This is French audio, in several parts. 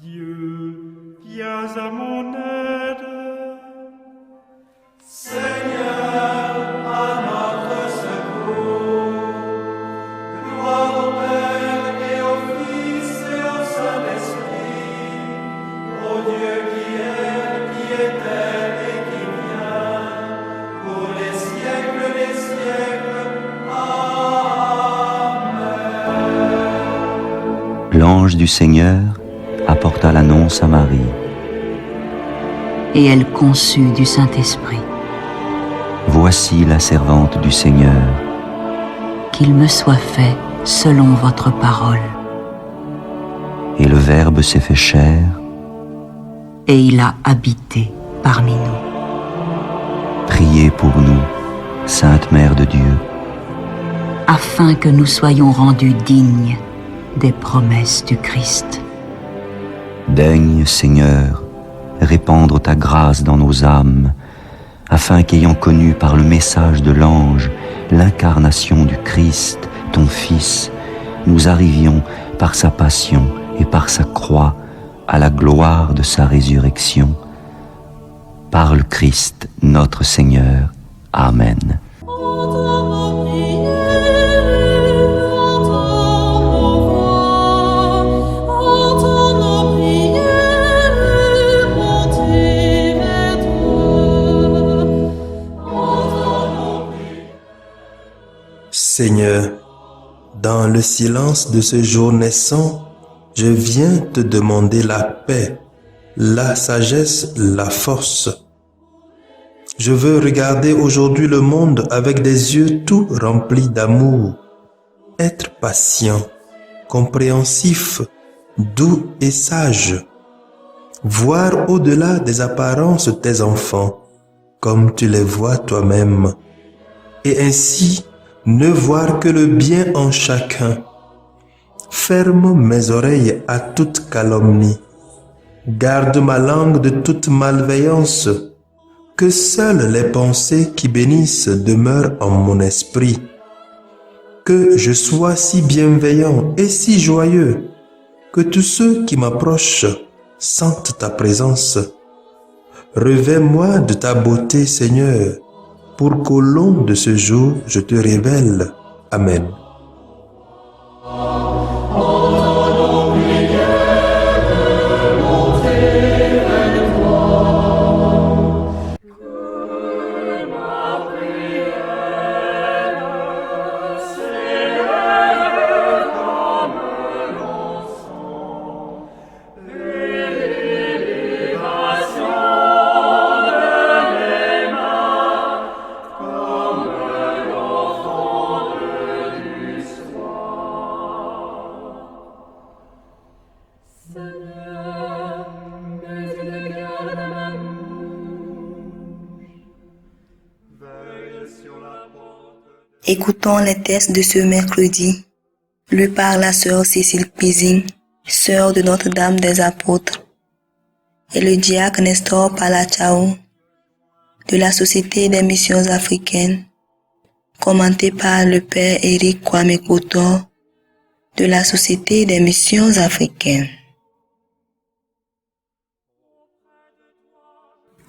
Dieu, viens à mon aide. Seigneur, à notre secours. Gloire au Père et au Fils et au Saint-Esprit, au Dieu qui était et qui vient, pour les siècles des siècles. Amen. L'ange du Seigneur apporta l'annonce à Marie. Et elle conçut du Saint-Esprit. Voici la servante du Seigneur. Qu'il me soit fait selon votre parole. Et le Verbe s'est fait chair. Et il a habité parmi nous. Priez pour nous, Sainte Mère de Dieu, Afin que nous soyons rendus dignes des promesses du Christ. Daigne, Seigneur, répandre ta grâce dans nos âmes, afin qu'ayant connu par le message de l'ange l'incarnation du Christ, ton Fils, nous arrivions par sa passion et par sa croix à la gloire de sa résurrection. Par le Christ notre Seigneur. Amen. Seigneur, dans le silence de ce jour naissant, je viens te demander la paix, la sagesse, la force. Je veux regarder aujourd'hui le monde avec des yeux tout remplis d'amour, être patient, compréhensif, doux et sage, voir au-delà des apparences tes enfants, comme tu les vois toi-même, et ainsi ne voir que le bien en chacun. Ferme mes oreilles à toute calomnie. Garde ma langue de toute malveillance. Que seules les pensées qui bénissent demeurent en mon esprit. Que je sois si bienveillant et si joyeux que tous ceux qui m'approchent sentent ta présence. Revêts-moi de ta beauté, Seigneur, pour qu'au long de ce jour, je te révèle. Amen. Écoutons les textes de ce mercredi, lus par la sœur Cécile Pizing, sœur de Notre-Dame des Apôtres, et le diacre Nestor Palachao, de la Société des Missions Africaines, commenté par le père Éric Kwame Kotor, de la Société des Missions Africaines.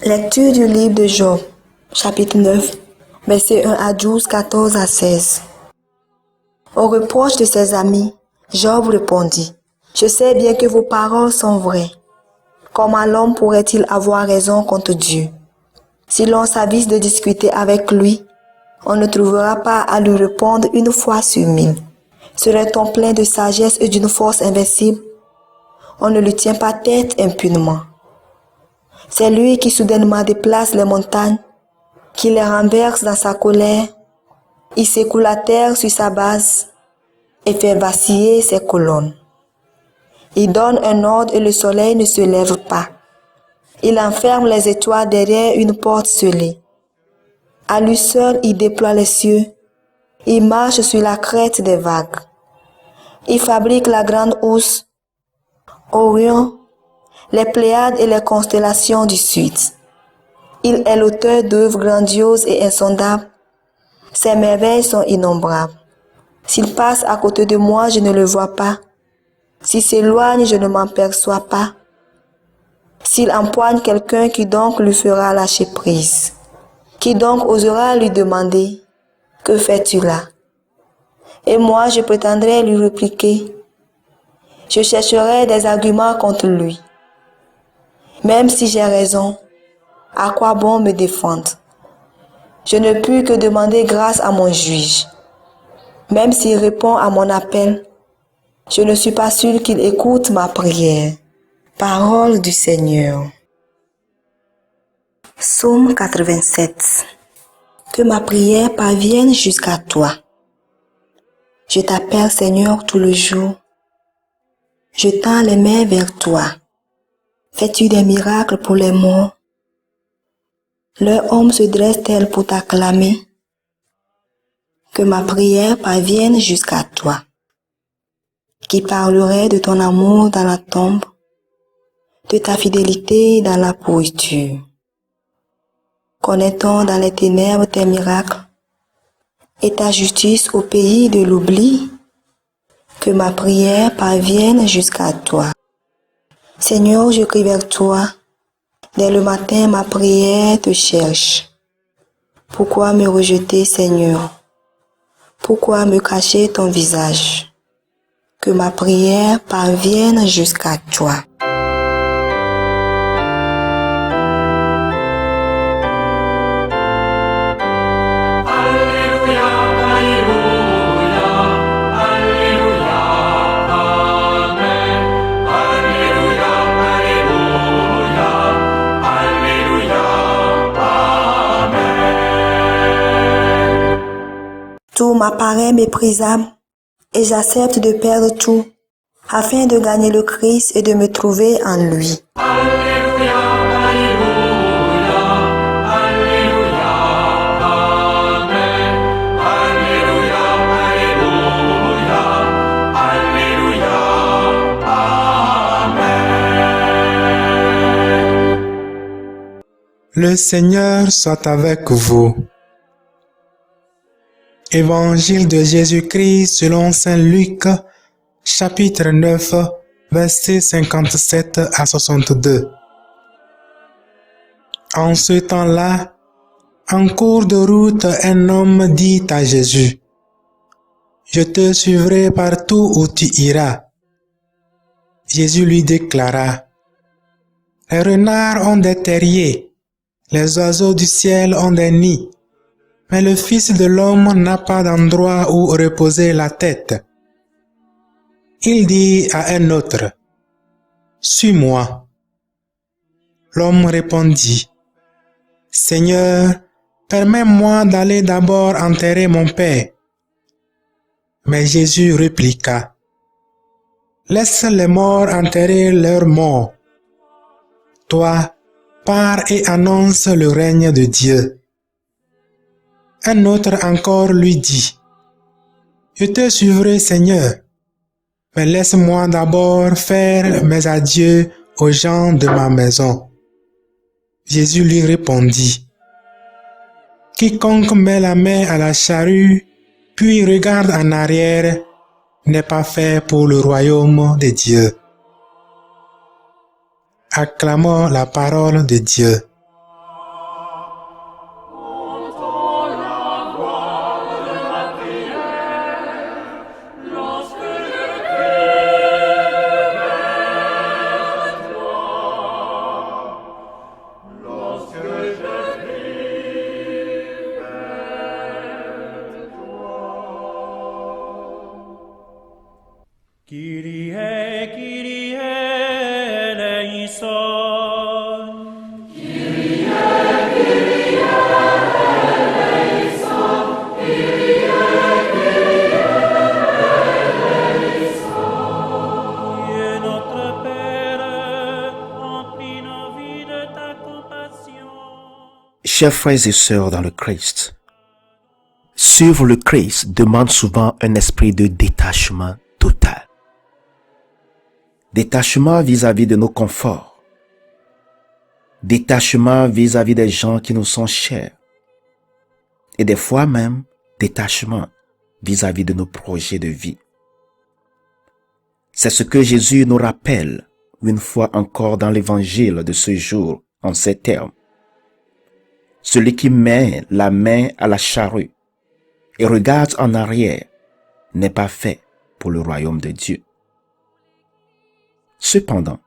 Lecture du livre de Job, chapitre 9, versets 1 à 12, 14 à 16. Au reproche de ses amis, Job répondit, « Je sais bien que vos paroles sont vraies. Comment l'homme pourrait-il avoir raison contre Dieu? Si l'on s'avise de discuter avec lui, on ne trouvera pas à lui répondre une fois sur 1000. Serait-on plein de sagesse et d'une force invincible? On ne lui tient pas tête impunément. C'est lui qui soudainement déplace les montagnes, qui les renverse dans sa colère. Il secoue la terre sur sa base et fait vaciller ses colonnes. Il donne un ordre et le soleil ne se lève pas. Il enferme les étoiles derrière une porte scellée. À lui seul, il déploie les cieux. Il marche sur la crête des vagues. Il fabrique la grande ours, Orion, les Pléiades et les constellations du sud. Il est l'auteur d'œuvres grandioses et insondables. Ses merveilles sont innombrables. S'il passe à côté de moi, je ne le vois pas. S'il s'éloigne, je ne m'en perçois pas. S'il empoigne quelqu'un, qui donc lui fera lâcher prise? Qui donc osera lui demander, « Que fais-tu là ?» Et moi, je prétendrai lui répliquer. Je chercherai des arguments contre lui. Même si j'ai raison, à quoi bon me défendre? Je ne puis que demander grâce à mon juge. Même s'il répond à mon appel, je ne suis pas sûre qu'il écoute ma prière. Parole du Seigneur. Psaume 87. Que ma prière parvienne jusqu'à toi. Je t'appelle Seigneur tout le jour. Je tends les mains vers toi. Fais-tu des miracles pour les morts? Leurs hommes se dressent-elles pour t'acclamer? Que ma prière parvienne jusqu'à toi. Qui parlerait de ton amour dans la tombe, de ta fidélité dans la pourriture? Connaît-on dans les ténèbres tes miracles et ta justice au pays de l'oubli? Que ma prière parvienne jusqu'à toi. Seigneur, je crie vers toi. Dès le matin, ma prière te cherche. Pourquoi me rejeter, Seigneur? Pourquoi me cacher ton visage? Que ma prière parvienne jusqu'à toi. Tout m'apparaît méprisable et j'accepte de perdre tout afin de gagner le Christ et de me trouver en lui. Alléluia, Alléluia, Alléluia, Amen. Alléluia, Alléluia, Alléluia, Amen. Le Seigneur soit avec vous. Évangile de Jésus-Christ selon Saint Luc, chapitre 9, versets 57 à 62. En ce temps-là, en cours de route, un homme dit à Jésus, « Je te suivrai partout où tu iras. » Jésus lui déclara, « Les renards ont des terriers, les oiseaux du ciel ont des nids, mais le Fils de l'homme n'a pas d'endroit où reposer la tête. » Il dit à un autre, « Suis-moi. » L'homme répondit, « Seigneur, permets-moi d'aller d'abord enterrer mon père. » Mais Jésus répliqua, « Laisse les morts enterrer leurs morts. Toi, pars et annonce le règne de Dieu. » Un autre encore lui dit, « Je te suivrai, Seigneur, mais laisse-moi d'abord faire mes adieux aux gens de ma maison. » Jésus lui répondit, « Quiconque met la main à la charrue, puis regarde en arrière, n'est pas fait pour le royaume de Dieu. » Acclamons la parole de Dieu. Kyrie, Kyrie, eleison. Kyrie, Kyrie, eleison. Kyrie, Kyrie, eleison. Dieu notre Père, remplis nos vies de ta compassion. Chers frères et sœurs dans le Christ, suivre le Christ demande souvent un esprit de détachement total. Détachement vis-à-vis de nos conforts. Détachement vis-à-vis des gens qui nous sont chers. Et des fois même, détachement vis-à-vis de nos projets de vie. C'est ce que Jésus nous rappelle une fois encore dans l'évangile de ce jour en ces termes. Celui qui met la main à la charrue et regarde en arrière n'est pas fait pour le royaume de Dieu. Cependant,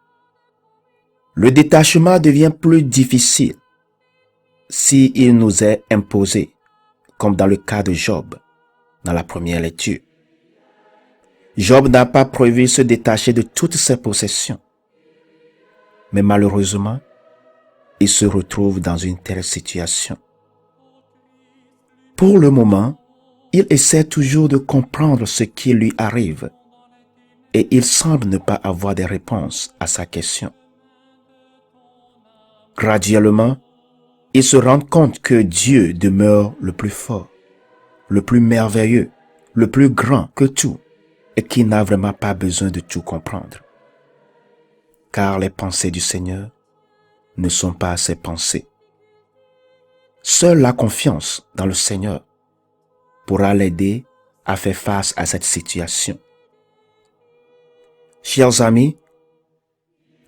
le détachement devient plus difficile s'il nous est imposé, comme dans le cas de Job, dans la première lecture. Job n'a pas prévu se détacher de toutes ses possessions. Mais malheureusement, il se retrouve dans une telle situation. Pour le moment, il essaie toujours de comprendre ce qui lui arrive et il semble ne pas avoir de réponse à sa question. Graduellement, il se rend compte que Dieu demeure le plus fort, le plus merveilleux, le plus grand que tout et qui n'a vraiment pas besoin de tout comprendre. Car les pensées du Seigneur ne sont pas ses pensées. Seule la confiance dans le Seigneur pourra l'aider à faire face à cette situation. Chers amis,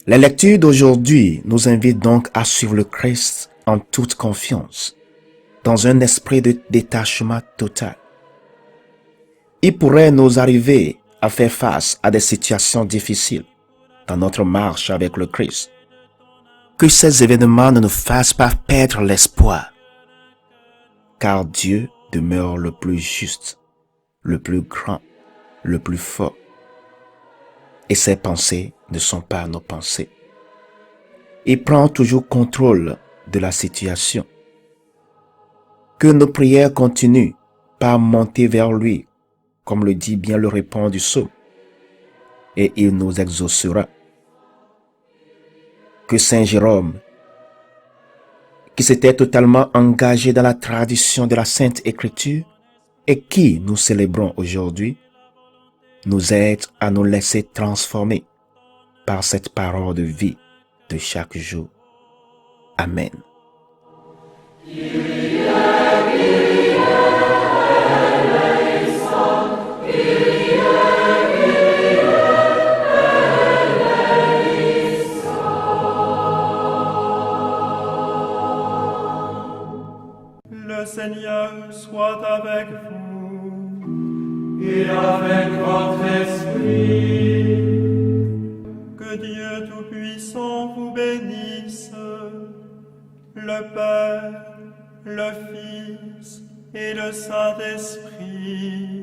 les lectures d'aujourd'hui nous invitent donc à suivre le Christ en toute confiance, dans un esprit de détachement total. Il pourrait nous arriver à faire face à des situations difficiles dans notre marche avec le Christ. Que ces événements ne nous fassent pas perdre l'espoir, car Dieu demeure le plus juste, le plus grand, le plus fort. Et ses pensées ne sont pas nos pensées. Il prend toujours contrôle de la situation. Que nos prières continuent par monter vers lui, comme le dit bien le répond du psaume, et il nous exaucera. Que Saint Jérôme, qui s'était totalement engagé dans la tradition de la Sainte Écriture et qui nous célébrons aujourd'hui, nous aide à nous laisser transformer par cette parole de vie de chaque jour. Amen. Le Seigneur soit avec vous. Et avec votre esprit. Que Dieu Tout-Puissant vous bénisse, le Père, le Fils et le Saint-Esprit.